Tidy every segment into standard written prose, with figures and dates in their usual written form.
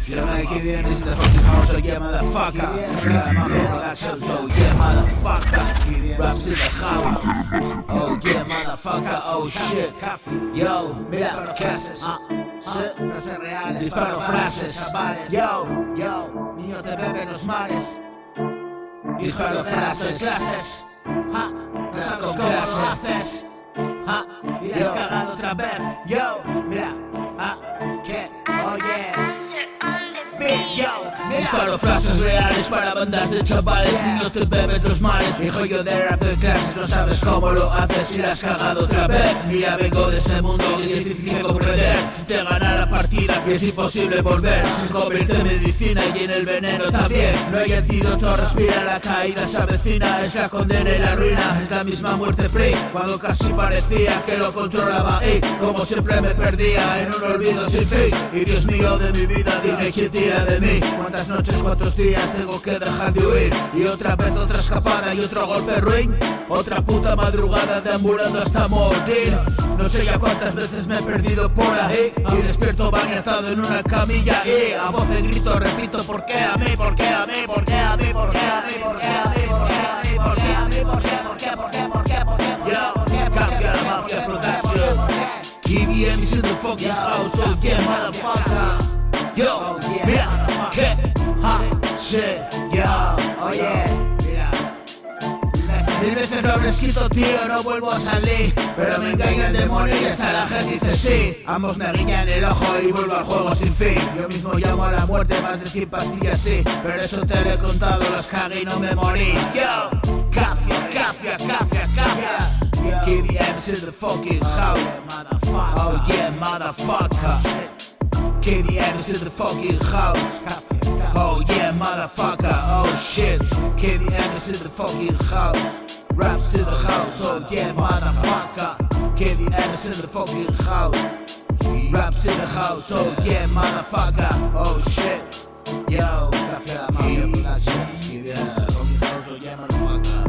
Yeah, man, KDM is in the fucking house, so yeah, motherfucker. Yeah, Mafia Production, so yeah, motherfucker. Raps in the house, oh yeah, motherfucker, oh shit. Yo, mira, frases, frases reales, disparo frases. Yo, niño te bebe en los mares. Disparo frases, clases. No sabes cómo lo haces. Y la has cagado otra vez. Yo, mira, ¿qué? Oye. Disparo frases reales para bandas de chavales. Niño te bebes los males. Hijo yo de rap de clases. No sabes cómo lo haces y la has cagado otra vez. Mira, vengo de ese mundo y es difícil comprender. Si te gana la partida que es imposible volver. Se convierte en medicina y en el veneno también. No hay antídoto, respira, la caída se avecina. Es la condena y la ruina, es la misma muerte pre. Cuando casi parecía que lo controlaba y como siempre me perdía en un olvido sin fin. Y Dios mío de mi vida, dime quién tira de mí. Cuántas noches, cuántos días tengo que dejar de huir. Y otra vez otra escapada y otro golpe ruin. Otra puta madrugada deambulando hasta morir. No sé ya cuántas veces me he perdido por ahí. Y despierto maniatado en una camilla. Y a voz en grito repito: ¿por qué a mí? ¿Por qué a mí? ¿Por qué a mí? ¿Por qué a mí? ¿Por qué a mí? ¿Por qué a mí? ¿Por qué a mí? ¿Por qué? ¿Por qué? ¿Por qué? ¿Por qué? ¿Por qué? Yo, Mafia Production. KDM is in the fucking house, so yeah, motherfucker. Yo, mira, que, shit, yo, oye. Mil veces lo habré escrito, tío, no vuelvo a salir. Pero me engaña el demonio y hasta la gente dice sí. Ambos me guiñan el ojo y vuelvo al juego sin fin. Yo mismo llamo a la muerte, más de 100 pastillas sí. Pero eso te lo he contado, las cagué y no me morí. Yo, Cafia. KDM's in the fucking house. Oh yeah, motherfucker. KDM's in the fucking house. Oh yeah, motherfucker. Oh shit. KDM's in the fucking house. Raps in the house. Oh yeah, motherfucker. KDM's in the fucking house. Raps in the house. Oh yeah, motherfucker. Oh shit. Yo, Mafia Production. KDM's in the fucking house. Oh yeah, motherfucker.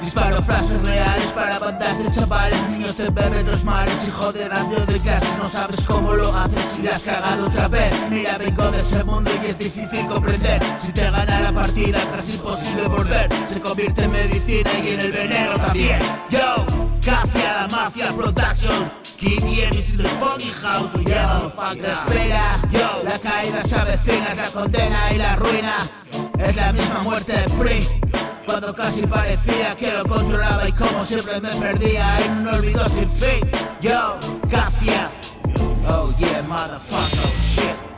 Disparo frases reales para bandas de chavales. Niño te bebes los mares. Hijo de radio de clases. No sabes cómo lo haces y la has cagado otra vez. Mira, vengo de ese mundo y es difícil comprender. Si te gana la partida casi imposible volver. Se convierte en medicina y en el veneno también. Yo, Cafia, la Mafia Production. KDM is in the fucking house. Oh yeah, motherfucker. Espera, yo, la caída se avecina. Es la condena y la ruina. Es la misma muerte de Pri. Cuando casi parecía que lo controlaba y como siempre me perdía en un olvido sin fin. Yo, Cafia. Oh yeah, motherfucker, oh shit.